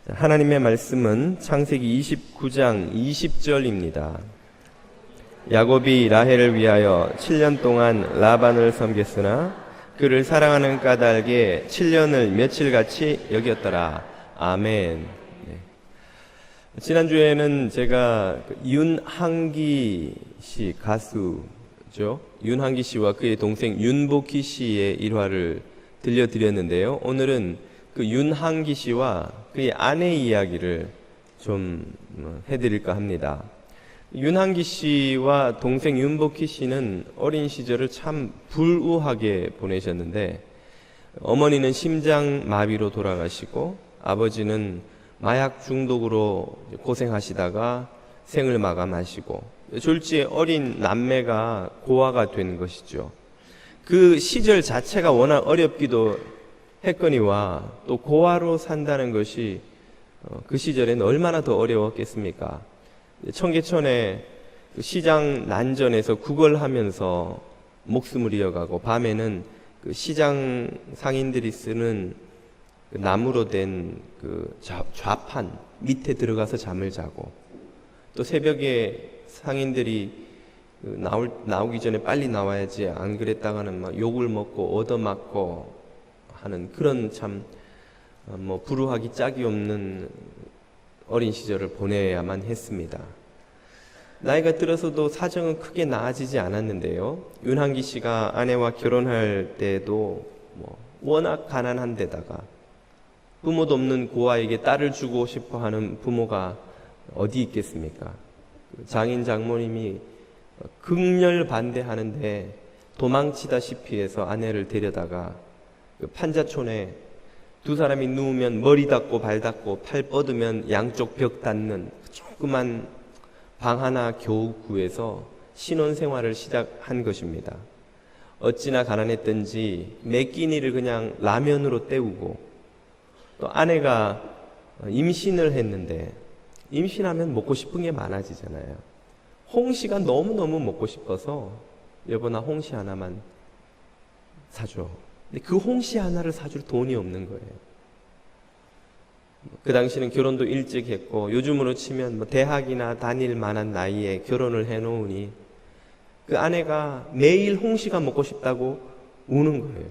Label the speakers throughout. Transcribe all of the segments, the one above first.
Speaker 1: 하나님의 말씀은 창세기 29장 20절입니다. 야곱이 라헬을 위하여 7년 동안 라반을 섬겼으나 그를 사랑하는 까닭에 7년을 며칠같이 여겼더라. 아멘. 네. 지난주에는 제가 윤항기 씨, 가수죠. 윤항기 씨와 그의 동생 윤복희 씨의 일화를 들려드렸는데요. 오늘은 그 윤항기 씨와 그의 아내 이야기를 좀 해드릴까 합니다. 윤항기 씨와 동생 윤복희 씨는 어린 시절을 참 불우하게 보내셨는데, 어머니는 심장마비로 돌아가시고 아버지는 마약 중독으로 고생하시다가 생을 마감하시고, 졸지에 어린 남매가 고아가 된 것이죠. 그 시절 자체가 워낙 어렵기도 했거니와 또 고아로 산다는 것이 그 시절에는 얼마나 더 어려웠겠습니까? 청계천에 시장 난전에서 구걸하면서 목숨을 이어가고, 밤에는 그 시장 상인들이 쓰는 그 나무로 된 그 좌판 밑에 들어가서 잠을 자고, 또 새벽에 상인들이 나오기 전에 빨리 나와야지, 안 그랬다가는 막 욕을 먹고 얻어맞고 하는 그런 참 불우하기 짝이 없는 어린 시절을 보내야만 했습니다. 나이가 들어서도 사정은 크게 나아지지 않았는데요. 윤항기 씨가 아내와 결혼할 때도 워낙 가난한 데다가 부모도 없는 고아에게 딸을 주고 싶어 하는 부모가 어디 있겠습니까? 장인 장모님이 극렬 반대하는데 도망치다시피 해서 아내를 데려다가 그 판자촌에 두 사람이 누우면 머리 닿고 발 닿고 팔 뻗으면 양쪽 벽 닿는 조그만 방 하나 겨우 구해서 신혼생활을 시작한 것입니다. 어찌나 가난했던지 매 끼니를 그냥 라면으로 때우고, 또 아내가 임신을 했는데, 임신하면 먹고 싶은 게 많아지잖아요. 홍시가 너무너무 먹고 싶어서 여보 나 홍시 하나만 사줘. 근데 그 홍시 하나를 사줄 돈이 없는 거예요. 그 당시는 결혼도 일찍 했고, 요즘으로 치면 대학이나 다닐 만한 나이에 결혼을 해놓으니 그 아내가 매일 홍시가 먹고 싶다고 우는 거예요.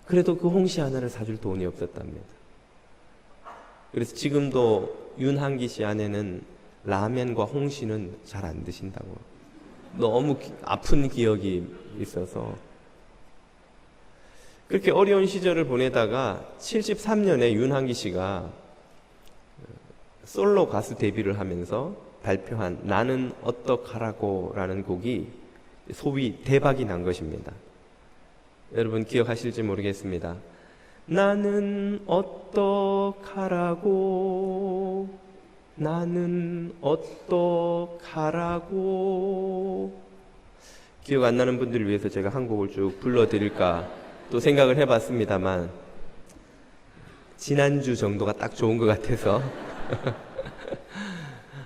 Speaker 1: 그래도 그 홍시 하나를 사줄 돈이 없었답니다. 그래서 지금도 윤항기 씨 아내는 라면과 홍시는 잘 안 드신다고, 너무 아픈 기억이 있어서. 그렇게 어려운 시절을 보내다가 73년에 윤항기 씨가 솔로 가수 데뷔를 하면서 발표한 나는 어떡하라고 라는 곡이 소위 대박이 난 것입니다. 여러분 기억하실지 모르겠습니다. 나는 어떡하라고, 나는 어떡하라고. 기억 안 나는 분들을 위해서 제가 한 곡을 쭉 불러드릴까 또 생각을 해봤습니다만, 지난주 정도가 딱 좋은 것 같아서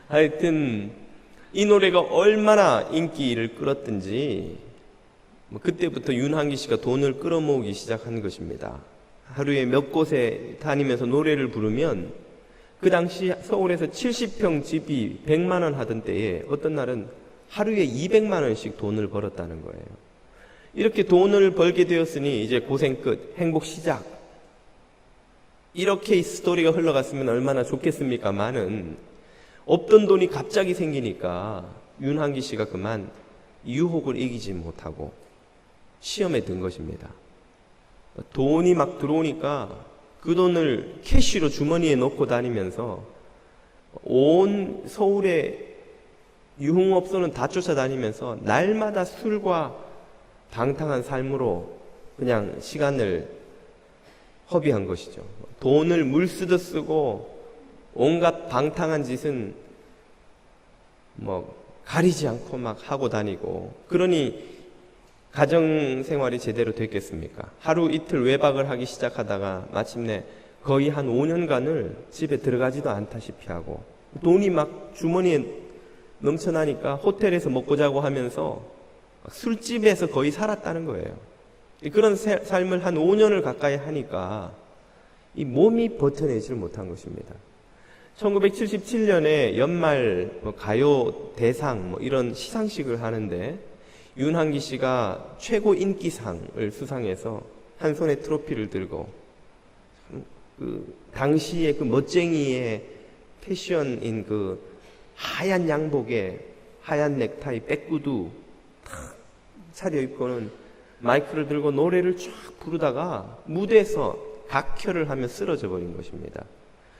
Speaker 1: 하여튼 이 노래가 얼마나 인기를 끌었든지 그때부터 윤항기 씨가 돈을 끌어모으기 시작한 것입니다. 하루에 몇 곳에 다니면서 노래를 부르면, 그 당시 서울에서 70평 집이 100만 원 하던 때에 어떤 날은 하루에 200만 원씩 돈을 벌었다는 거예요. 이렇게 돈을 벌게 되었으니 이제 고생 끝, 행복 시작. 이렇게 스토리가 흘러갔으면 얼마나 좋겠습니까만은, 없던 돈이 갑자기 생기니까 윤항기 씨가 그만 유혹을 이기지 못하고 시험에 든 것입니다. 돈이 막 들어오니까 그 돈을 캐시로 주머니에 넣고 다니면서 온 서울의 유흥업소는 다 쫓아다니면서 날마다 술과 방탕한 삶으로 그냥 시간을 허비한 것이죠. 돈을 물 쓰듯 쓰고 온갖 방탕한 짓은 가리지 않고 막 하고 다니고, 그러니 가정생활이 제대로 됐겠습니까? 하루 이틀 외박을 하기 시작하다가 마침내 거의 한 5년간을 집에 들어가지도 않다시피 하고, 돈이 막 주머니에 넘쳐나니까 호텔에서 먹고 자고 하면서 술집에서 거의 살았다는 거예요. 그런 삶을 한 5년을 가까이 하니까 이 몸이 버텨내지를 못한 것입니다. 1977년에 연말 가요 대상 이런 시상식을 하는데 윤한기 씨가 최고 인기상을 수상해서 한 손에 트로피를 들고 그 당시의 그 멋쟁이의 패션인 그 하얀 양복에 하얀 넥타이, 백구두 탁 차려입고는 마이크를 들고 노래를 쫙 부르다가 무대에서 각혈을 하며 쓰러져 버린 것입니다.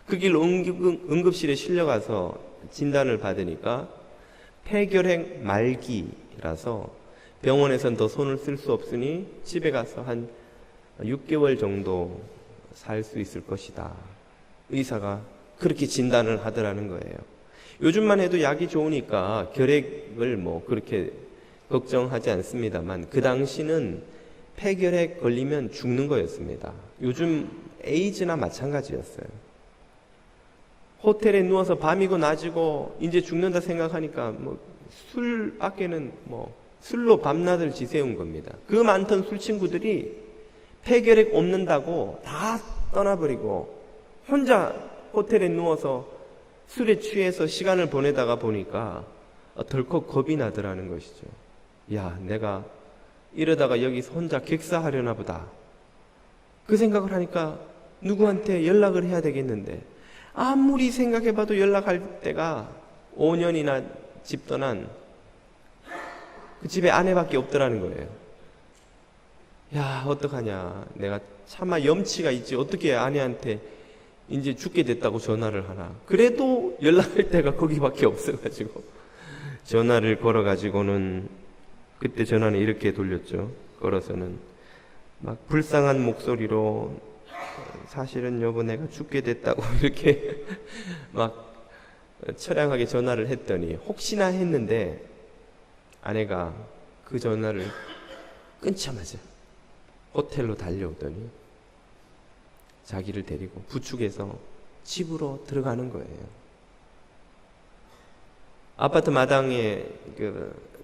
Speaker 1: 그 길 응급실에 실려가서 진단을 받으니까 폐결핵 말기라서 병원에선 더 손을 쓸 수 없으니 집에 가서 한 6개월 정도 살 수 있을 것이다. 의사가 그렇게 진단을 하더라는 거예요. 요즘만 해도 약이 좋으니까 결핵을 그렇게 걱정하지 않습니다만 그 당시는 폐결핵 걸리면 죽는 거였습니다. 요즘 에이즈나 마찬가지였어요. 호텔에 누워서 밤이고 낮이고 이제 죽는다 생각하니까 술밖에는 술로 밤낮을 지새운 겁니다. 그 많던 술 친구들이 폐결핵 없는다고 다 떠나버리고 혼자 호텔에 누워서 술에 취해서 시간을 보내다가 보니까 덜컥 겁이 나더라는 것이죠. 야, 내가 이러다가 여기서 혼자 객사하려나 보다. 그 생각을 하니까 누구한테 연락을 해야 되겠는데 아무리 생각해봐도 연락할 때가 5년이나 집 떠난 그 집에 아내밖에 없더라는 거예요. 야, 어떡하냐. 내가 차마 염치가 있지. 어떻게 아내한테 이제 죽게 됐다고 전화를 하나. 그래도 연락할 때가 거기밖에 없어가지고 전화를 걸어가지고는 그때 전화는 이렇게 돌렸죠. 걸어서는 막 불쌍한 목소리로 사실은 여보 내가 죽게 됐다고 이렇게 막 처량하게 전화를 했더니 혹시나 했는데 아내가 그 전화를 끊자마자 호텔로 달려오더니 자기를 데리고 부축해서 집으로 들어가는 거예요. 아파트 마당에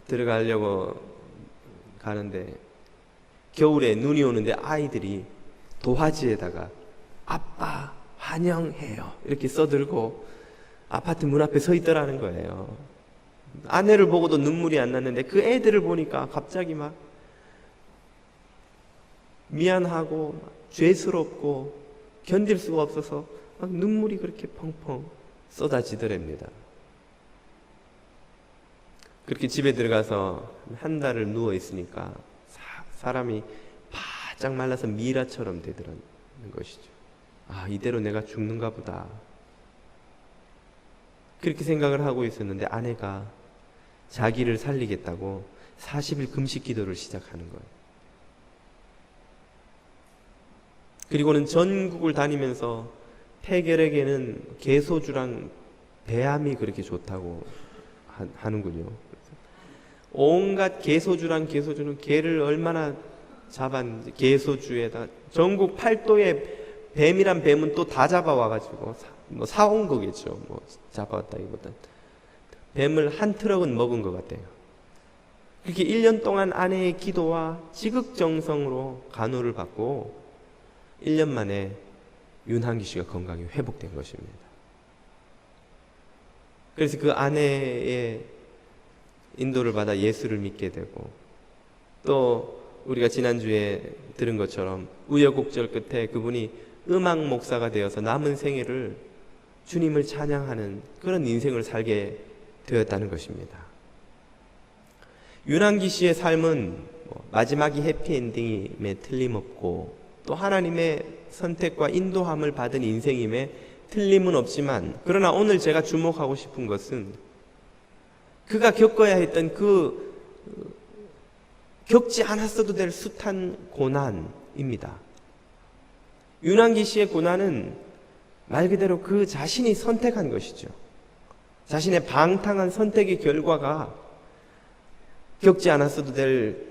Speaker 1: 들어가려고 가는데 겨울에 눈이 오는데 아이들이 도화지에다가 아빠 환영해요 이렇게 써들고 아파트 문 앞에 서 있더라는 거예요. 아내를 보고도 눈물이 안 났는데 그 애들을 보니까 갑자기 막 미안하고 죄스럽고 견딜 수가 없어서 막 눈물이 그렇게 펑펑 쏟아지더랍니다. 그렇게 집에 들어가서 한 달을 누워 있으니까 사람이 바짝 말라서 미라처럼 되더라는 것이죠. 아, 이대로 내가 죽는가 보다. 그렇게 생각을 하고 있었는데 아내가 자기를 살리겠다고 40일 금식 기도를 시작하는 거예요. 그리고는 전국을 다니면서 폐결핵에는 개소주랑 배암이 그렇게 좋다고 하는군요. 온갖 개소주는 개를 얼마나 잡았는지 개소주에다 전국 팔도에 뱀이란 뱀은 또 다 잡아와가지고 사온 거겠죠. 잡아왔다기보다 뱀을 한 트럭은 먹은 것 같아요. 그렇게 1년 동안 아내의 기도와 지극정성으로 간호를 받고 1년 만에 윤한기 씨가 건강이 회복된 것입니다. 그래서 그 아내의 인도를 받아 예수를 믿게 되고 또 우리가 지난주에 들은 것처럼 우여곡절 끝에 그분이 음악 목사가 되어서 남은 생애를 주님을 찬양하는 그런 인생을 살게 되었다는 것입니다. 윤한기 씨의 삶은 마지막이 해피엔딩임에 틀림없고 또 하나님의 선택과 인도함을 받은 인생임에 틀림은 없지만 그러나 오늘 제가 주목하고 싶은 것은 그가 겪어야 했던 그 겪지 않았어도 될 숱한 고난입니다. 윤한기 씨의 고난은 말 그대로 그 자신이 선택한 것이죠. 자신의 방탕한 선택의 결과가 겪지 않았어도 될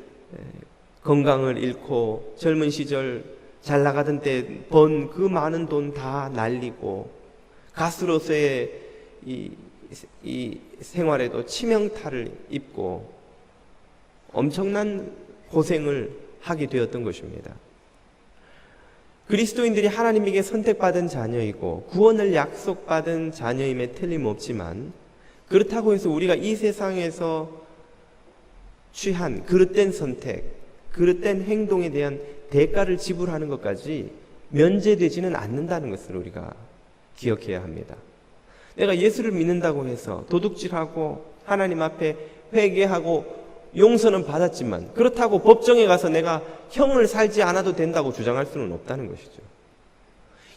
Speaker 1: 건강을 잃고 젊은 시절 잘 나가던 때 번 그 많은 돈 다 날리고 가수로서의 이 생활에도 치명타를 입고 엄청난 고생을 하게 되었던 것입니다. 그리스도인들이 하나님에게 선택받은 자녀이고 구원을 약속받은 자녀임에 틀림없지만, 그렇다고 해서 우리가 이 세상에서 취한 그릇된 선택, 그릇된 행동에 대한 대가를 지불하는 것까지 면제되지는 않는다는 것을 우리가 기억해야 합니다. 내가 예수를 믿는다고 해서 도둑질하고 하나님 앞에 회개하고 용서는 받았지만, 그렇다고 법정에 가서 내가 형을 살지 않아도 된다고 주장할 수는 없다는 것이죠.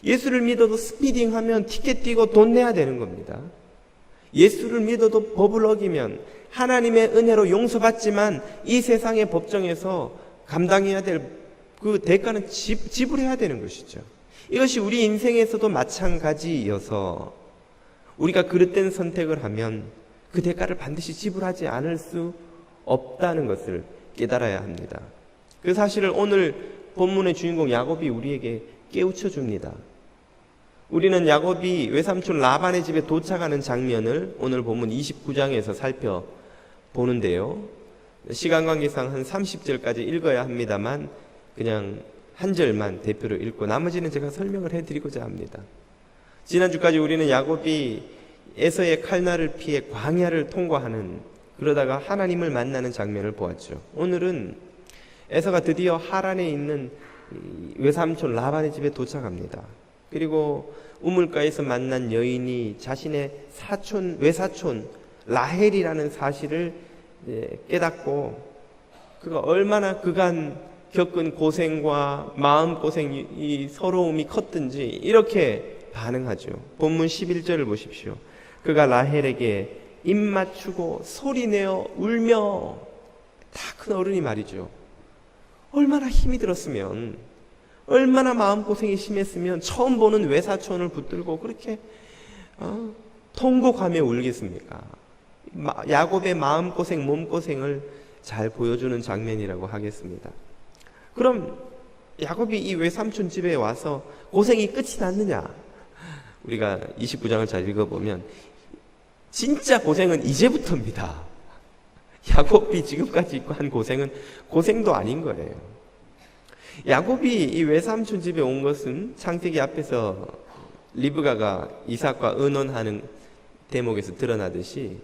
Speaker 1: 예수를 믿어도 스피딩하면 티켓 띄고 돈 내야 되는 겁니다. 예수를 믿어도 법을 어기면 하나님의 은혜로 용서받지만 이 세상의 법정에서 감당해야 될 그 대가는 지불해야 되는 것이죠. 이것이 우리 인생에서도 마찬가지여서 우리가 그릇된 선택을 하면 그 대가를 반드시 지불하지 않을 수 없다는 것을 깨달아야 합니다. 그 사실을 오늘 본문의 주인공 야곱이 우리에게 깨우쳐 줍니다. 우리는 야곱이 외삼촌 라반의 집에 도착하는 장면을 오늘 본문 29장에서 살펴보는데요. 시간 관계상 한 30절까지 읽어야 합니다만 그냥 한 절만 대표로 읽고 나머지는 제가 설명을 해드리고자 합니다. 지난주까지 우리는 야곱이 에서의 칼날을 피해 광야를 통과하는, 그러다가 하나님을 만나는 장면을 보았죠. 오늘은 에서가 드디어 하란에 있는 외삼촌 라반의 집에 도착합니다. 그리고 우물가에서 만난 여인이 자신의 외사촌 라헬이라는 사실을 깨닫고, 그가 얼마나 그간 겪은 고생과 마음고생, 이 서러움이 컸든지 이렇게 반응하죠. 본문 11절을 보십시오. 그가 라헬에게 입 맞추고 소리내어 울며, 다 큰 어른이 말이죠. 얼마나 힘이 들었으면, 얼마나 마음고생이 심했으면 처음 보는 외사촌을 붙들고 그렇게 통곡하며 울겠습니까? 야곱의 마음고생, 몸고생을 잘 보여주는 장면이라고 하겠습니다. 그럼 야곱이 이 외삼촌 집에 와서 고생이 끝이 났느냐? 우리가 29장을 잘 읽어보면 진짜 고생은 이제부터입니다. 야곱이 지금까지 한 고생은 고생도 아닌 거예요. 야곱이 이 외삼촌 집에 온 것은 창세기 앞에서 리브가가 이삭과 의논하는 대목에서 드러나듯이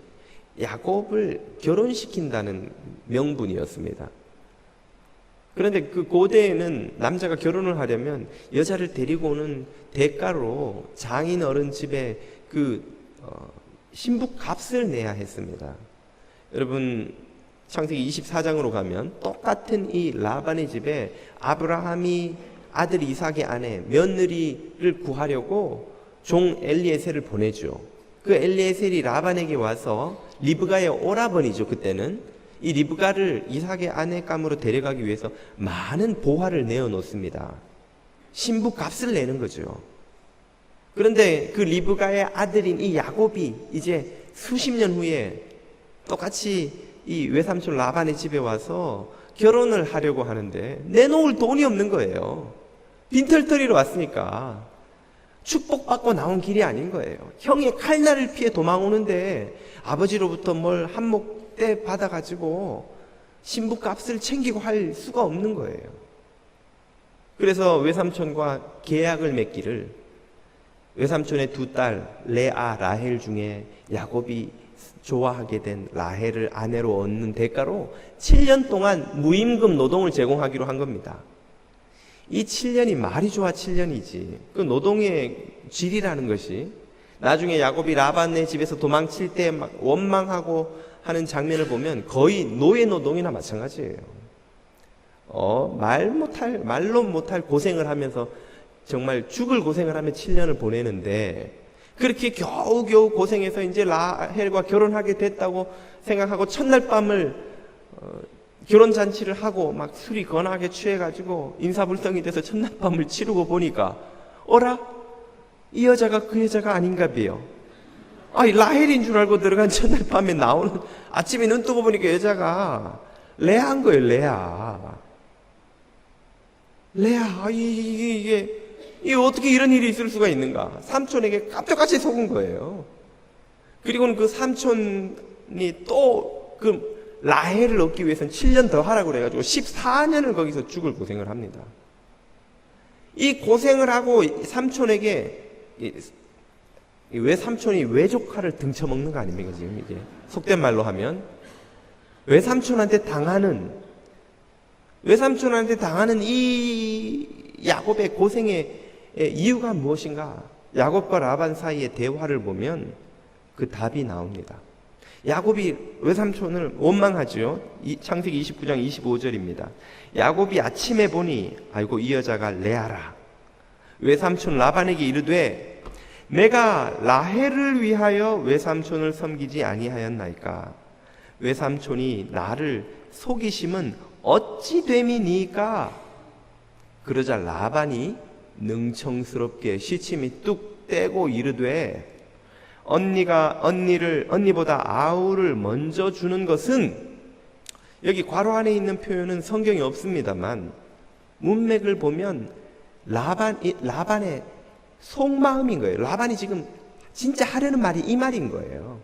Speaker 1: 야곱을 결혼시킨다는 명분이었습니다. 그런데 그 고대에는 남자가 결혼을 하려면 여자를 데리고 오는 대가로 장인 어른 집에 신부 값을 내야 했습니다. 여러분 창세기 24장으로 가면 똑같은 이 라반의 집에 아브라함이 아들 이삭의 아내 며느리를 구하려고 종 엘리에셀을 보내죠. 그 엘리에셀이 라반에게 와서 리브가의 오라버니죠. 그때는 이 리브가를 이삭의 아내감으로 데려가기 위해서 많은 보화를 내어놓습니다. 신부 값을 내는 거죠. 그런데 그 리브가의 아들인 이 야곱이 이제 수십 년 후에 똑같이 이 외삼촌 라반의 집에 와서 결혼을 하려고 하는데 내놓을 돈이 없는 거예요. 빈털터리로 왔으니까 축복받고 나온 길이 아닌 거예요. 형의 칼날을 피해 도망오는데 아버지로부터 뭘 한몫 때 받아가지고 신부 값을 챙기고 할 수가 없는 거예요. 그래서 외삼촌과 계약을 맺기를, 외삼촌의 두 딸 레아, 라헬 중에 야곱이 좋아하게 된 라헬을 아내로 얻는 대가로 7년 동안 무임금 노동을 제공하기로 한 겁니다. 이 7년이 말이 좋아 7년이지 그 노동의 질이라는 것이, 나중에 야곱이 라반의 집에서 도망칠 때 막 원망하고 하는 장면을 보면 거의 노예 노동이나 마찬가지예요. 말로 못할 고생을 하면서 정말 죽을 고생을 하며 7년을 보내는데, 그렇게 겨우겨우 고생해서 이제 라헬과 결혼하게 됐다고 생각하고 첫날 밤을 결혼잔치를 하고 막 술이 거나하게 취해가지고 인사불성이 돼서 첫날 밤을 치르고 보니까 어라? 이 여자가 그 여자가 아닌가 봐요. 라헬인 줄 알고 들어간 첫날 밤에 나오는, 아침에 눈 뜨고 보니까 여자가 레아인 거예요. 레아. 이게 어떻게 이런 일이 있을 수가 있는가? 삼촌에게 깜짝같이 속은 거예요. 그리고는 그 삼촌이 또 그 라헬을 얻기 위해서는 7년 더 하라고 그래가지고 14년을 거기서 죽을 고생을 합니다. 이 고생을 하고 삼촌에게 외삼촌이 외조카를 등쳐먹는 거 아닙니까? 지금 이게 속된 말로 하면 외삼촌한테 당하는 이 야곱의 고생의 이유가 무엇인가? 야곱과 라반 사이의 대화를 보면 그 답이 나옵니다. 야곱이 외삼촌을 원망하죠. 창세기 29장 25절입니다. 야곱이 아침에 보니 아이고 이 여자가 레아라. 외삼촌 라반에게 이르되 내가 라헬을 위하여 외삼촌을 섬기지 아니하였나이까. 외삼촌이 나를 속이심은 어찌 됨이니까. 그러자 라반이 능청스럽게 시침이 뚝 떼고 이르되 언니보다 아우를 먼저 주는 것은, 여기 괄호 안에 있는 표현은 성경에 없습니다만 문맥을 보면 라반의 속마음인 거예요. 라반이 지금 진짜 하려는 말이 이 말인 거예요.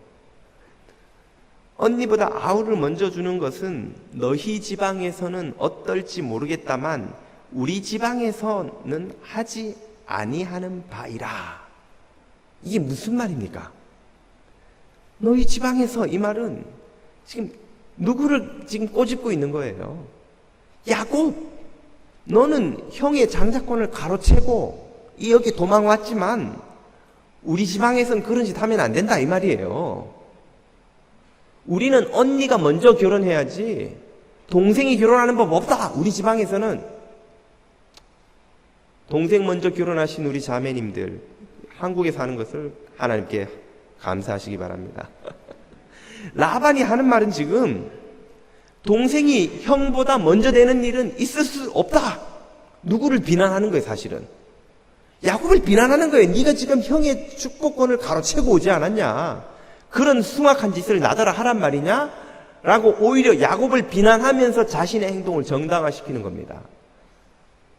Speaker 1: 언니보다 아우를 먼저 주는 것은 너희 지방에서는 어떨지 모르겠다만 우리 지방에서는 하지 아니하는 바이라. 이게 무슨 말입니까? 너희 지방에서, 이 말은 지금 누구를 지금 꼬집고 있는 거예요? 야곱, 너는 형의 장자권을 가로채고 여기 도망왔지만 우리 지방에서는 그런 짓 하면 안 된다, 이 말이에요. 우리는 언니가 먼저 결혼해야지 동생이 결혼하는 법 없다. 우리 지방에서는. 동생 먼저 결혼하신 우리 자매님들, 한국에 사는 것을 하나님께 감사하시기 바랍니다. 라반이 하는 말은 지금 동생이 형보다 먼저 되는 일은 있을 수 없다. 누구를 비난하는 거예요, 사실은. 야곱을 비난하는 거예요. 네가 지금 형의 축복권을 가로채고 오지 않았냐? 그런 숭악한 짓을 나더러 하란 말이냐? 라고 오히려 야곱을 비난하면서 자신의 행동을 정당화시키는 겁니다.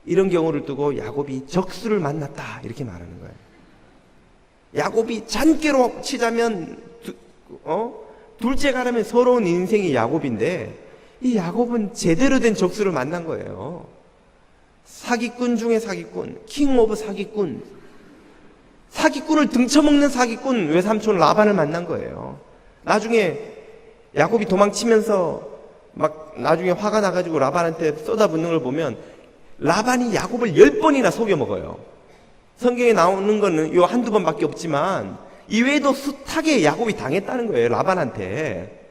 Speaker 1: 이런 경우를 두고 야곱이 적수를 만났다, 이렇게 말하는 거예요. 야곱이 잔꾀로 치자면 둘째 가라면 서러운 인생이 야곱인데, 이 야곱은 제대로 된 적수를 만난 거예요. 사기꾼 중에 사기꾼, 킹 오브 사기꾼, 사기꾼을 등쳐먹는 사기꾼 외삼촌 라반을 만난 거예요. 나중에 야곱이 도망치면서 막 나중에 화가 나가지고 라반한테 쏟아붓는 걸 보면 라반이 야곱을 10번이나 속여먹어요. 성경에 나오는 거는 요 한두 번밖에 없지만 이외에도 숱하게 야곱이 당했다는 거예요, 라반한테.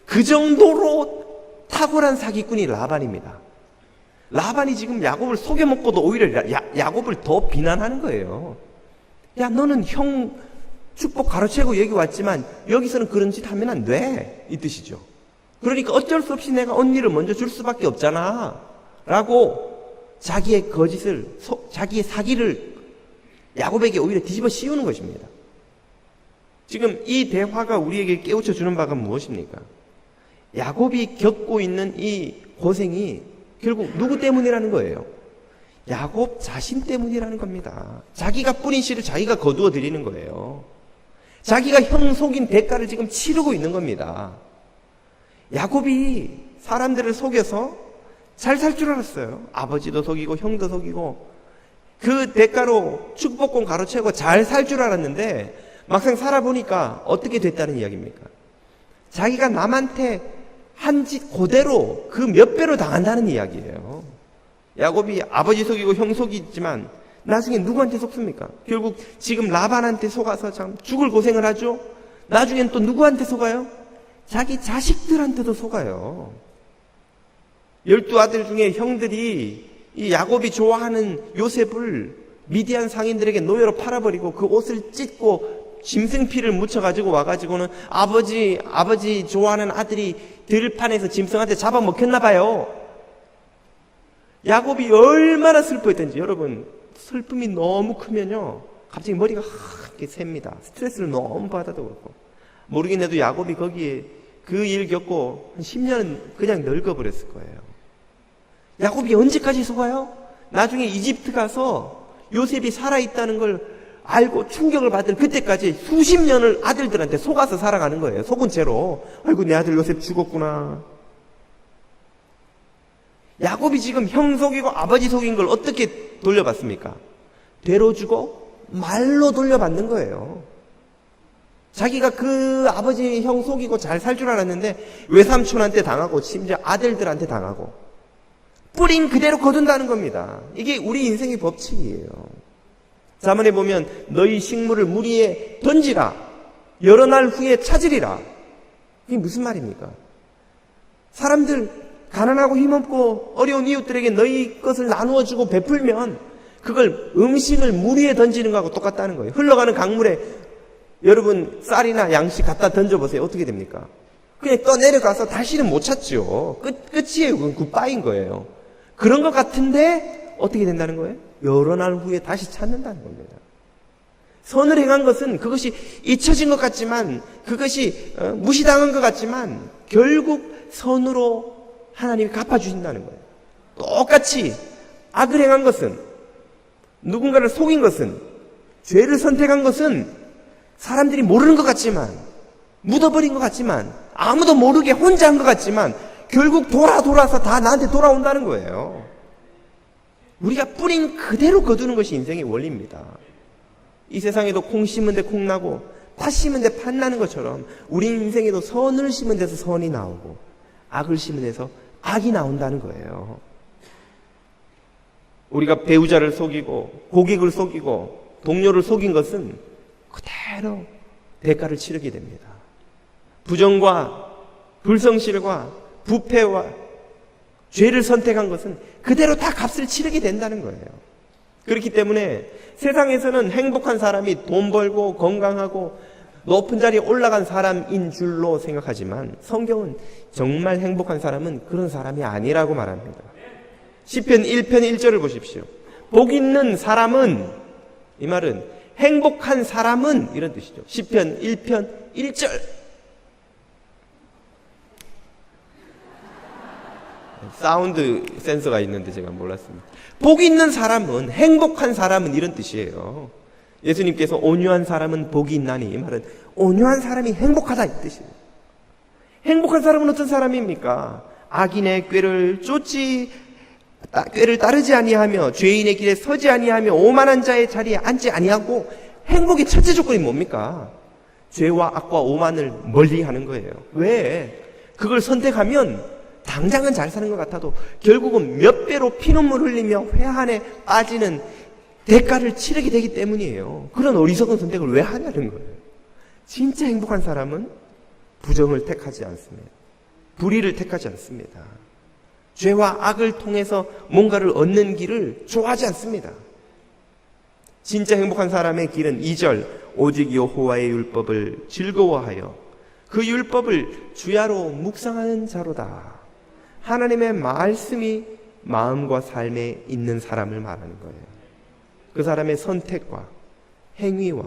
Speaker 1: 그 정도로 탁월한 사기꾼이 라반입니다. 라반이 지금 야곱을 속여먹고도 오히려 야곱을 더 비난하는 거예요. 야, 너는 형 축복 가로채고 여기 왔지만 여기서는 그런 짓 하면 안 돼, 이 뜻이죠. 그러니까 어쩔 수 없이 내가 언니를 먼저 줄 수밖에 없잖아 라고 자기의 거짓을, 자기의 사기를 야곱에게 오히려 뒤집어 씌우는 것입니다. 지금 이 대화가 우리에게 깨우쳐 주는 바가 무엇입니까? 야곱이 겪고 있는 이 고생이 결국 누구 때문이라는 거예요? 야곱 자신 때문이라는 겁니다. 자기가 뿌린 씨를 자기가 거두어 드리는 거예요. 자기가 형 속인 대가를 지금 치르고 있는 겁니다. 야곱이 사람들을 속여서 잘 살 줄 알았어요. 아버지도 속이고 형도 속이고 그 대가로 축복권 가로채고 잘 살 줄 알았는데 막상 살아보니까 어떻게 됐다는 이야기입니까? 자기가 남한테 한 짓 그대로 그 몇 배로 당한다는 이야기예요. 야곱이 아버지 속이고 형 속이지만 나중에 누구한테 속습니까? 결국 지금 라반한테 속아서 참 죽을 고생을 하죠. 나중엔 또 누구한테 속아요? 자기 자식들한테도 속아요. 12아들 중에 형들이 이 야곱이 좋아하는 요셉을 미디안 상인들에게 노예로 팔아버리고 그 옷을 찢고 짐승피를 묻혀가지고 와가지고는 아버지 좋아하는 아들이 들판에서 짐승한테 잡아먹혔나 봐요. 야곱이 얼마나 슬퍼했던지. 여러분, 슬픔이 너무 크면요 갑자기 머리가 이렇게 셉니다. 스트레스를 너무 받아도 그렇고. 모르긴 해도 야곱이 거기에 그 일 겪고 한 10년은 그냥 늙어버렸을 거예요. 야곱이 언제까지 속아요? 나중에 이집트 가서 요셉이 살아있다는 걸 알고 충격을 받을 그때까지 수십 년을 아들들한테 속아서 살아가는 거예요. 속은 채로. 아이고, 내 아들 요셉 죽었구나. 야곱이 지금 형 속이고 아버지 속인 걸 어떻게 돌려받습니까? 되로 주고 말로 돌려받는 거예요. 자기가 그 아버지 형 속이고 잘 살 줄 알았는데 외삼촌한테 당하고 심지어 아들들한테 당하고 뿌린 그대로 거둔다는 겁니다. 이게 우리 인생의 법칙이에요. 자문에 보면 너희 식물을 물 위에 던지라. 여러 날 후에 찾으리라. 이게 무슨 말입니까? 사람들 가난하고 힘없고 어려운 이웃들에게 너희 것을 나누어 주고 베풀면 그걸 음식을 물 위에 던지는 거하고 똑같다는 거예요. 흘러가는 강물에 여러분 쌀이나 양식 갖다 던져보세요. 어떻게 됩니까? 그냥 떠내려가서 다시는 못 찾죠. 끝이에요. 그건 굿바이인 거예요. 그런 것 같은데 어떻게 된다는 거예요? 여러 날 후에 다시 찾는다는 겁니다. 선을 행한 것은 그것이 잊혀진 것 같지만 그것이 무시당한 것 같지만 결국 선으로 하나님이 갚아주신다는 거예요. 똑같이 악을 행한 것은 누군가를 속인 것은 죄를 선택한 것은 사람들이 모르는 것 같지만 묻어버린 것 같지만 아무도 모르게 혼자 한 것 같지만 결국 돌아서 다 나한테 돌아온다는 거예요. 우리가 뿌린 그대로 거두는 것이 인생의 원리입니다. 이 세상에도 콩 심은 데 콩 나고 팥 심은 데 팥 나는 것처럼 우리 인생에도 선을 심은 데서 선이 나오고 악을 심은 데서 악이 나온다는 거예요. 우리가 배우자를 속이고 고객을 속이고 동료를 속인 것은 그대로 대가를 치르게 됩니다. 부정과 불성실과 부패와 죄를 선택한 것은 그대로 다 값을 치르게 된다는 거예요. 그렇기 때문에 세상에서는 행복한 사람이 돈 벌고 건강하고 높은 자리에 올라간 사람인 줄로 생각하지만 성경은 정말 행복한 사람은 그런 사람이 아니라고 말합니다. 시편 1편 1절을 보십시오. 복 있는 사람은, 이 말은 행복한 사람은 이런 뜻이죠. 시편 1편 1절. 사운드 센서가 있는데 제가 몰랐습니다. 복 있는 사람은, 행복한 사람은 이런 뜻이에요. 예수님께서 온유한 사람은 복이 있나니, 이 말은 온유한 사람이 행복하다 이 뜻이에요. 행복한 사람은 어떤 사람입니까? 악인의 꾀를 따르지 아니하며 죄인의 길에 서지 아니하며 오만한 자의 자리에 앉지 아니하고. 행복의 첫째 조건이 뭡니까? 죄와 악과 오만을 멀리하는 거예요. 왜? 그걸 선택하면 당장은 잘 사는 것 같아도 결국은 몇 배로 피눈물 흘리며 회한에 빠지는 대가를 치르게 되기 때문이에요. 그런 어리석은 선택을 왜 하냐는 거예요. 진짜 행복한 사람은 부정을 택하지 않습니다. 불의를 택하지 않습니다. 죄와 악을 통해서 뭔가를 얻는 길을 좋아하지 않습니다. 진짜 행복한 사람의 길은 2절 오직 여호와의 율법을 즐거워하여 그 율법을 주야로 묵상하는 자로다. 하나님의 말씀이 마음과 삶에 있는 사람을 말하는 거예요. 그 사람의 선택과 행위와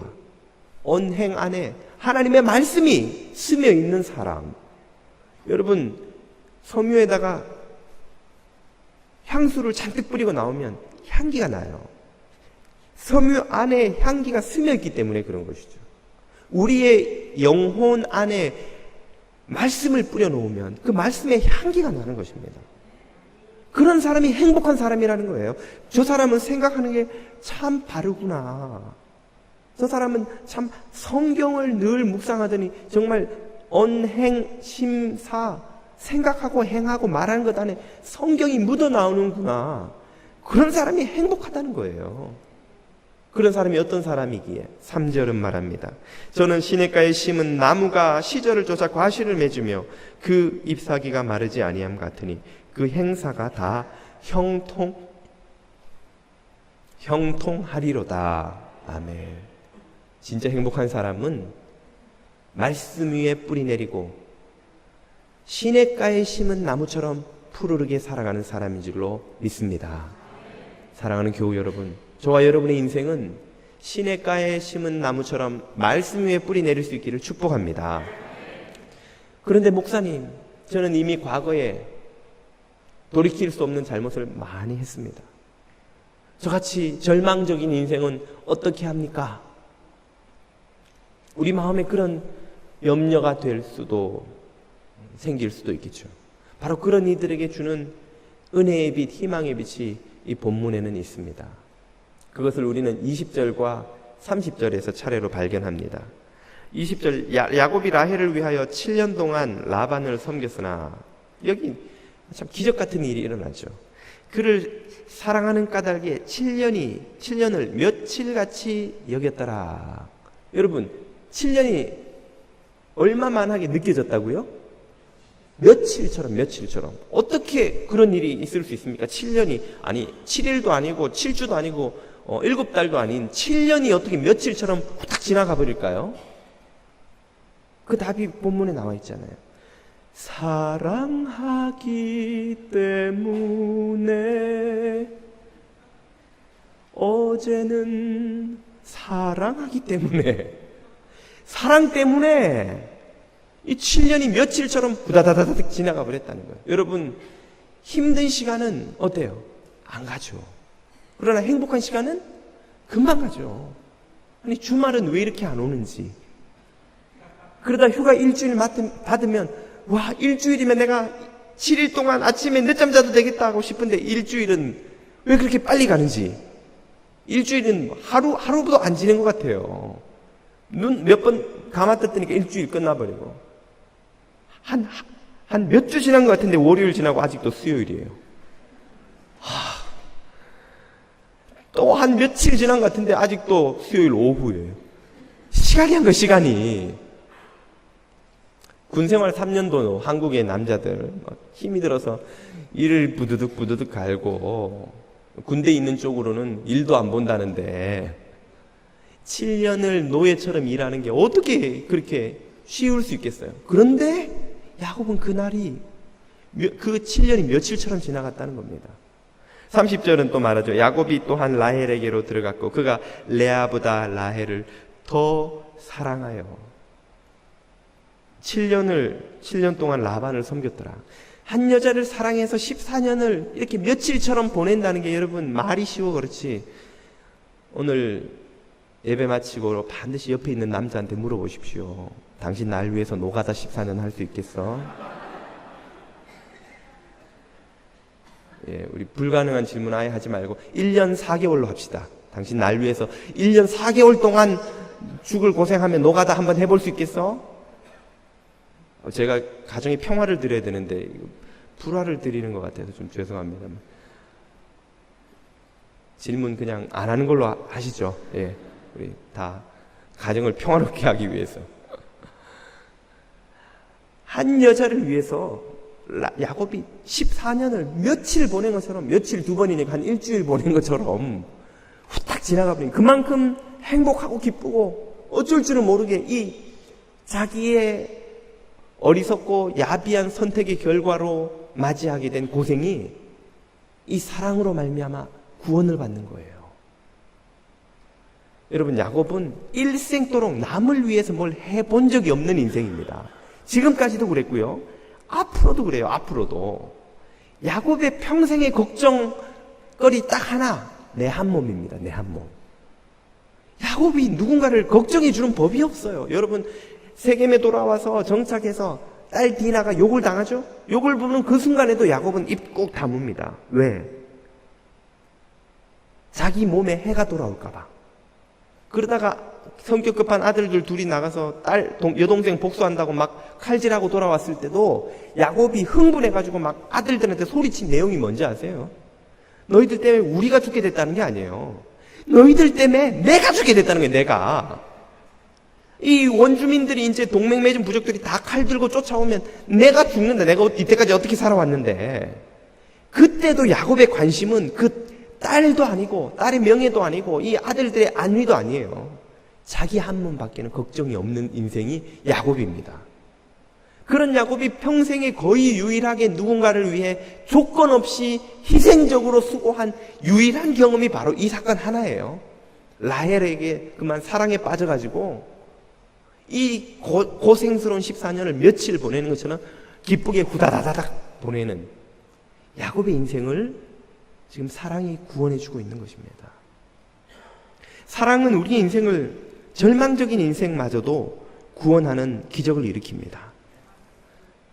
Speaker 1: 언행 안에 하나님의 말씀이 스며 있는 사람. 여러분, 섬유에다가 향수를 잔뜩 뿌리고 나오면 향기가 나요. 섬유 안에 향기가 스며 있기 때문에 그런 것이죠. 우리의 영혼 안에 말씀을 뿌려놓으면 그 말씀에 향기가 나는 것입니다. 그런 사람이 행복한 사람이라는 거예요. 저 사람은 생각하는 게 참 바르구나. 저 사람은 참 성경을 늘 묵상하더니 정말 언행, 심사, 생각하고 행하고 말하는 것 안에 성경이 묻어나오는구나. 그런 사람이 행복하다는 거예요. 그런 사람이 어떤 사람이기에 3절은 말합니다. 저는 시냇가에 심은 나무가 시절을 쫓아 과실을 맺으며 그 잎사귀가 마르지 아니함 같으니 그 행사가 다 형통하리로다. 아멘. 진짜 행복한 사람은 말씀 위에 뿌리 내리고 시냇가에 심은 나무처럼 푸르르게 살아가는 사람인 줄로 믿습니다. 사랑하는 교우 여러분, 저와 여러분의 인생은 시냇가에 심은 나무처럼 말씀 위에 뿌리 내릴 수 있기를 축복합니다. 그런데 목사님, 저는 이미 과거에 돌이킬 수 없는 잘못을 많이 했습니다. 저같이 절망적인 인생은 어떻게 합니까? 우리 마음에 그런 염려가 될 수도 생길 수도 있겠죠. 바로 그런 이들에게 주는 은혜의 빛, 희망의 빛이 이 본문에는 있습니다. 그것을 우리는 20절과 30절에서 차례로 발견합니다. 20절, 야곱이 라헬을 위하여 7년 동안 라반을 섬겼으나, 여기 참 기적 같은 일이 일어나죠. 그를 사랑하는 까닭에 7년을 며칠같이 여겼더라. 여러분, 7년이 얼마만하게 느껴졌다고요? 며칠처럼. 어떻게 그런 일이 있을 수 있습니까? 7년이, 아니, 7일도 아니고, 7주도 아니고, 7달도 아닌 7년이 어떻게 며칠처럼 후딱 지나가 버릴까요? 그 답이 본문에 나와 있잖아요. 사랑하기 때문에, 어제는 사랑하기 때문에, 사랑 때문에 이 7년이 며칠처럼 후다다다닥 지나가 버렸다는 거예요. 여러분, 힘든 시간은 어때요? 안 가죠. 그러나 행복한 시간은 금방 가죠. 아니, 주말은 왜 이렇게 안 오는지. 그러다 휴가 일주일 받으면, 와, 일주일이면 내가 7일 동안 아침에 늦잠 자도 되겠다 하고 싶은데, 일주일은 왜 그렇게 빨리 가는지. 일주일은 하루도 안 지낸 것 같아요. 눈 몇 번 감아떴더니까 일주일 끝나버리고. 한 몇 주 지난 것 같은데 월요일 지나고 아직도 수요일이에요. 또 한 며칠 지난 것 같은데 아직도 수요일 오후예요. 시간이 한 거, 시간이. 군생활 3년도 한국의 남자들 힘이 들어서 일을 부두둑 갈고 군대에 있는 쪽으로는 일도 안 본다는데 7년을 노예처럼 일하는 게 어떻게 그렇게 쉬울 수 있겠어요? 그런데 야곱은 그날이 그 7년이 며칠처럼 지나갔다는 겁니다. 30절은 또 말하죠. 야곱이 또한 라헬에게로 들어갔고 그가 레아보다 라헬을 더 사랑하여 7년 동안 라반을 섬겼더라. 한 여자를 사랑해서 14년을 이렇게 며칠처럼 보낸다는 게 여러분 말이 쉬워 그렇지. 오늘 예배 마치고 반드시 옆에 있는 남자한테 물어보십시오. 당신 날 위해서 노가다 14년 할 수 있겠어? 예, 우리 불가능한 질문 아예 하지 말고 1년 4개월로 합시다. 당신 날 위해서 1년 4개월 동안 죽을 고생하면 노가다 한번 해볼 수 있겠어? 제가 가정에 평화를 드려야 되는데 불화를 드리는 것 같아서 좀 죄송합니다. 질문 그냥 안 하는 걸로 하시죠. 예, 우리 다 가정을 평화롭게 하기 위해서. 한 여자를 위해서 야곱이 14년을 며칠 보낸 것처럼, 며칠 두 번이니까 한 일주일 보낸 것처럼 후딱 지나가 버린, 그만큼 행복하고 기쁘고 어쩔 줄은 모르게 이 자기의 어리석고 야비한 선택의 결과로 맞이하게 된 고생이 이 사랑으로 말미암아 구원을 받는 거예요. 여러분, 야곱은 일생도록 남을 위해서 뭘 해본 적이 없는 인생입니다. 지금까지도 그랬고요. 앞으로도 그래요. 앞으로도. 야곱의 평생의 걱정거리 딱 하나, 내 한 몸입니다. 내 한 몸. 야곱이 누군가를 걱정해 주는 법이 없어요. 여러분, 세겜에 돌아와서 정착해서 딸 디나가 욕을 당하죠? 욕을 부르는 그 순간에도 야곱은 입 꼭 다뭅니다. 왜? 자기 몸에 해가 돌아올까 봐. 그러다가 성격 급한 아들들 둘이 나가서 여동생 복수한다고 막 칼질하고 돌아왔을 때도 야곱이 흥분해가지고 막 아들들한테 소리친 내용이 뭔지 아세요? 너희들 때문에 우리가 죽게 됐다는 게 아니에요. 너희들 때문에 내가 죽게 됐다는 거예요. 내가. 이 원주민들이 이제 동맹 맺은 부족들이 다 칼 들고 쫓아오면 내가 죽는다. 내가 이때까지 어떻게 살아왔는데. 그때도 야곱의 관심은 그 딸도 아니고 딸의 명예도 아니고 이 아들들의 안위도 아니에요. 자기 한 몸밖에는 걱정이 없는 인생이 야곱입니다. 그런 야곱이 평생에 거의 유일하게 누군가를 위해 조건 없이 희생적으로 수고한 유일한 경험이 바로 이 사건 하나예요. 라헬에게 그만 사랑에 빠져가지고 이 고생스러운 14년을 며칠 보내는 것처럼 기쁘게 후다다다닥 보내는 야곱의 인생을 지금 사랑이 구원해주고 있는 것입니다. 사랑은 우리의 인생을, 절망적인 인생마저도 구원하는 기적을 일으킵니다.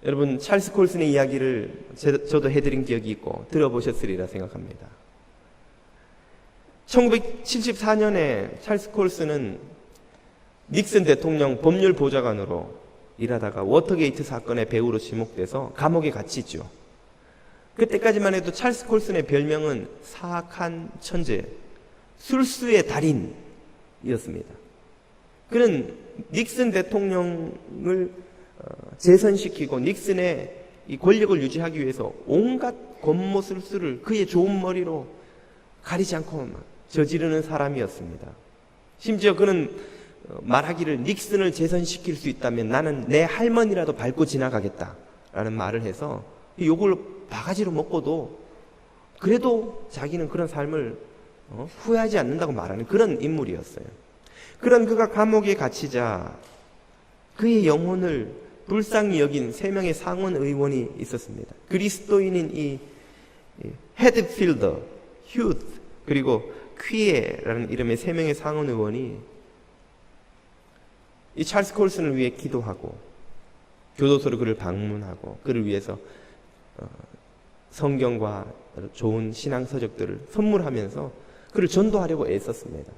Speaker 1: 여러분, 찰스 콜슨의 이야기를 저도 해드린 기억이 있고 들어보셨으리라 생각합니다. 1974년에 찰스 콜슨은 닉슨 대통령 법률 보좌관으로 일하다가 워터게이트 사건의 배우로 지목돼서 감옥에 갇히죠. 그때까지만 해도 찰스 콜슨의 별명은 사악한 천재, 술수의 달인이었습니다. 그는 닉슨 대통령을 재선시키고 닉슨의 이 권력을 유지하기 위해서 온갖 권모술수를 그의 좋은 머리로 가리지 않고 저지르는 사람이었습니다. 심지어 그는 말하기를 닉슨을 재선시킬 수 있다면 나는 내 할머니라도 밟고 지나가겠다라는 말을 해서 욕을 바가지로 먹고도 그래도 자기는 그런 삶을 후회하지 않는다고 말하는 그런 인물이었어요. 그런 그가 감옥에 gat히자 그의 영혼을 불쌍히 여긴 3명의 상원 의원이 있었습니다. 그리스도인인 이 헤드필더, 휴트, 그리고 퀴에라는 이름의 3명의 상원 의원이 이 찰스 콜슨을 위해 기도하고 교도소로 그를 방문하고 그를 위해서 성경과 좋은 신앙 서적들을 선물하면서 그를 전도하려고 애썼습니다.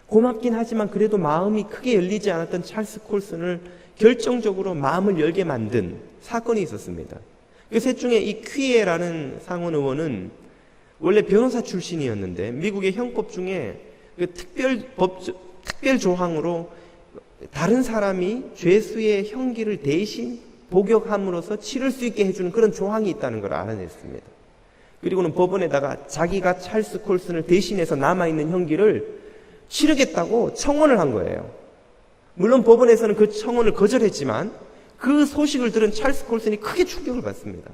Speaker 1: 고맙긴 하지만 그래도 마음이 크게 열리지 않았던 찰스 콜슨을 결정적으로 마음을 열게 만든 사건이 있었습니다. 그 셋 중에 이 퀴에라는 상원 의원은 원래 변호사 출신이었는데 미국의 형법 중에 그 특별 조항으로 다른 사람이 죄수의 형기를 대신 복역함으로써 치를 수 있게 해주는 그런 조항이 있다는 걸 알아냈습니다. 그리고는 법원에다가 자기가 찰스 콜슨을 대신해서 남아있는 형기를 치르겠다고 청원을 한 거예요. 물론 법원에서는 그 청원을 거절했지만 그 소식을 들은 찰스 콜슨이 크게 충격을 받습니다.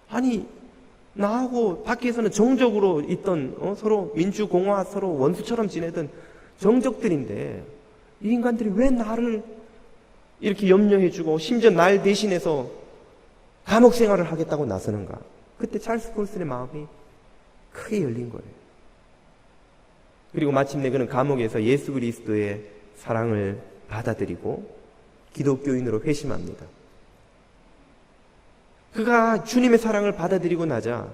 Speaker 1: 아니, 나하고 밖에서는 정적으로 있던 서로 민주공화 서로 원수처럼 지내던 정적들인데 이 인간들이 왜 나를 이렇게 염려해주고 심지어 날 대신해서 감옥 생활을 하겠다고 나서는가. 그때 찰스 콜슨의 마음이 크게 열린 거예요. 그리고 마침내 그는 감옥에서 예수 그리스도의 사랑을 받아들이고 기독교인으로 회심합니다. 그가 주님의 사랑을 받아들이고 나자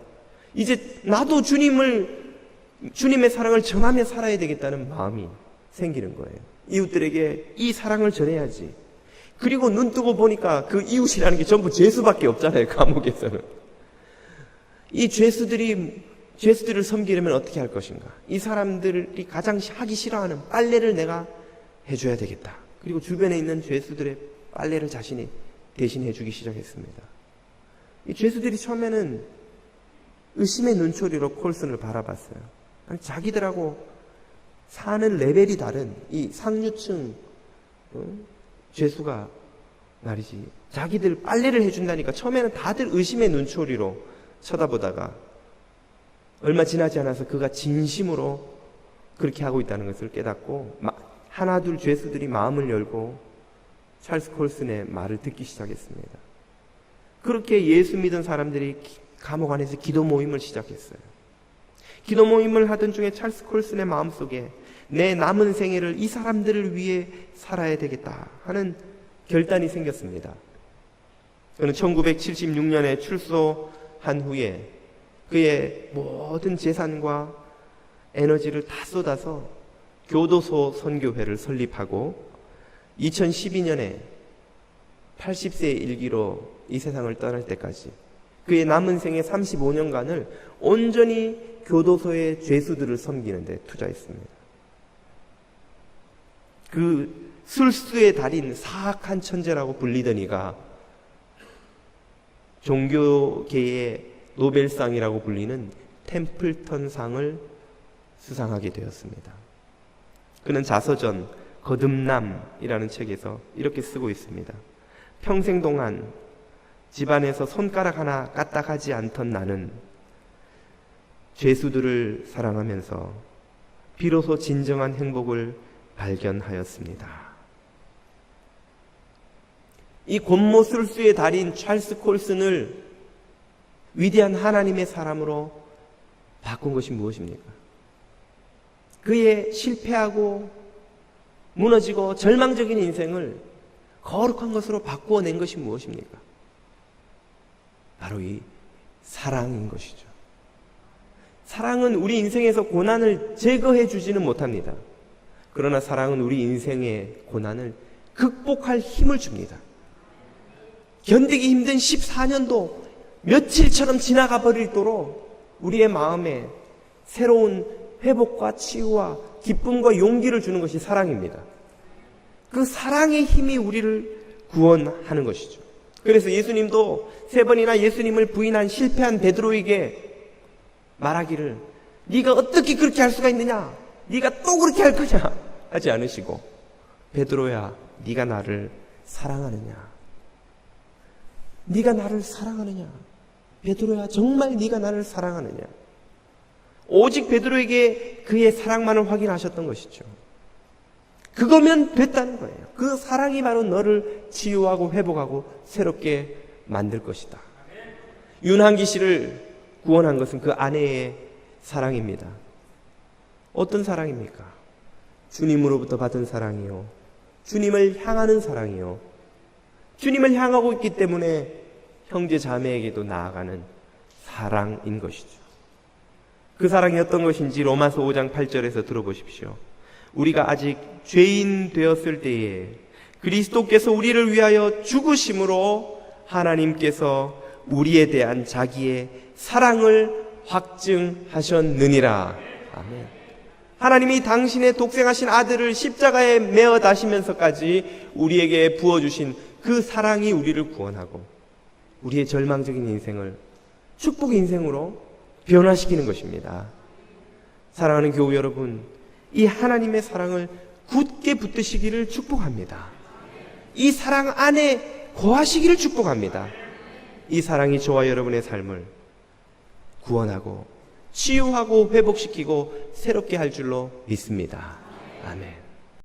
Speaker 1: 이제 나도 주님의 사랑을 전하며 살아야 되겠다는 마음이 생기는 거예요. 이웃들에게 이 사랑을 전해야지. 그리고 눈 뜨고 보니까 그 이웃이라는 게 전부 죄수밖에 없잖아요. 감옥에서는. 이 죄수들을 섬기려면 어떻게 할 것인가? 이 사람들이 가장 하기 싫어하는 빨래를 내가 해줘야 되겠다. 그리고 주변에 있는 죄수들의 빨래를 자신이 대신 해주기 시작했습니다. 이 죄수들이 처음에는 의심의 눈초리로 콜슨을 바라봤어요. 아니, 자기들하고 사는 레벨이 다른 이 상류층 죄수가 말이지 자기들 빨래를 해준다니까 처음에는 다들 의심의 눈초리로 쳐다보다가 얼마 지나지 않아서 그가 진심으로 그렇게 하고 있다는 것을 깨닫고 하나둘 죄수들이 마음을 열고 찰스 콜슨의 말을 듣기 시작했습니다. 그렇게 예수 믿은 사람들이 감옥 안에서 기도 모임을 시작했어요. 기도 모임을 하던 중에 찰스 콜슨의 마음속에 내 남은 생애를 이 사람들을 위해 살아야 되겠다 하는 결단이 생겼습니다. 그는 1976년에 출소한 후에 그의 모든 재산과 에너지를 다 쏟아서 교도소 선교회를 설립하고 2012년에 80세의 일기로 이 세상을 떠날 때까지 그의 남은 생애 35년간을 온전히 교도소의 죄수들을 섬기는 데 투자했습니다. 그 술수의 달인 사악한 천재라고 불리던 이가 종교계의 노벨상이라고 불리는 템플턴상을 수상하게 되었습니다. 그는 자서전 거듭남이라는 책에서 이렇게 쓰고 있습니다. 평생 동안 집안에서 손가락 하나 까딱하지 않던 나는 죄수들을 사랑하면서 비로소 진정한 행복을 발견하였습니다. 이 권모술수의 달인 찰스 콜슨을 위대한 하나님의 사람으로 바꾼 것이 무엇입니까? 그의 실패하고 무너지고 절망적인 인생을 거룩한 것으로 바꾸어낸 것이 무엇입니까? 바로 이 사랑인 것이죠. 사랑은 우리 인생에서 고난을 제거해 주지는 못합니다. 그러나 사랑은 우리 인생의 고난을 극복할 힘을 줍니다. 견디기 힘든 14년도 며칠처럼 지나가 버리도록 우리의 마음에 새로운 회복과 치유와 기쁨과 용기를 주는 것이 사랑입니다. 그 사랑의 힘이 우리를 구원하는 것이죠. 그래서 예수님도 3번이나 예수님을 부인한 실패한 베드로에게 말하기를 네가 어떻게 그렇게 할 수가 있느냐? 네가 또 그렇게 할 거냐? 하지 않으시고 베드로야, 네가 나를 사랑하느냐? 네가 나를 사랑하느냐? 베드로야, 정말 네가 나를 사랑하느냐? 오직 베드로에게 그의 사랑만을 확인하셨던 것이죠. 그거면 됐다는 거예요. 그 사랑이 바로 너를 치유하고 회복하고 새롭게 만들 것이다. 윤한기 씨를 구원한 것은 그 아내의 사랑입니다. 어떤 사랑입니까? 주님으로부터 받은 사랑이요, 주님을 향하는 사랑이요, 주님을 향하고 있기 때문에 형제 자매에게도 나아가는 사랑인 것이죠. 그 사랑이 어떤 것인지 로마서 5장 8절에서 들어보십시오. 우리가 아직 죄인 되었을 때에 그리스도께서 우리를 위하여 죽으심으로 하나님께서 우리에 대한 자기의 사랑을 확증하셨느니라. 아멘. 하나님이 당신의 독생하신 아들을 십자가에 매어 다시면서까지 우리에게 부어주신 그 사랑이 우리를 구원하고 우리의 절망적인 인생을 축복의 인생으로 변화시키는 것입니다. 사랑하는 교우 여러분, 이 하나님의 사랑을 굳게 붙드시기를 축복합니다. 이 사랑 안에 거하시기를 축복합니다. 이 사랑이 저와 여러분의 삶을 구원하고 치유하고 회복시키고 새롭게 할 줄로 믿습니다. 아멘.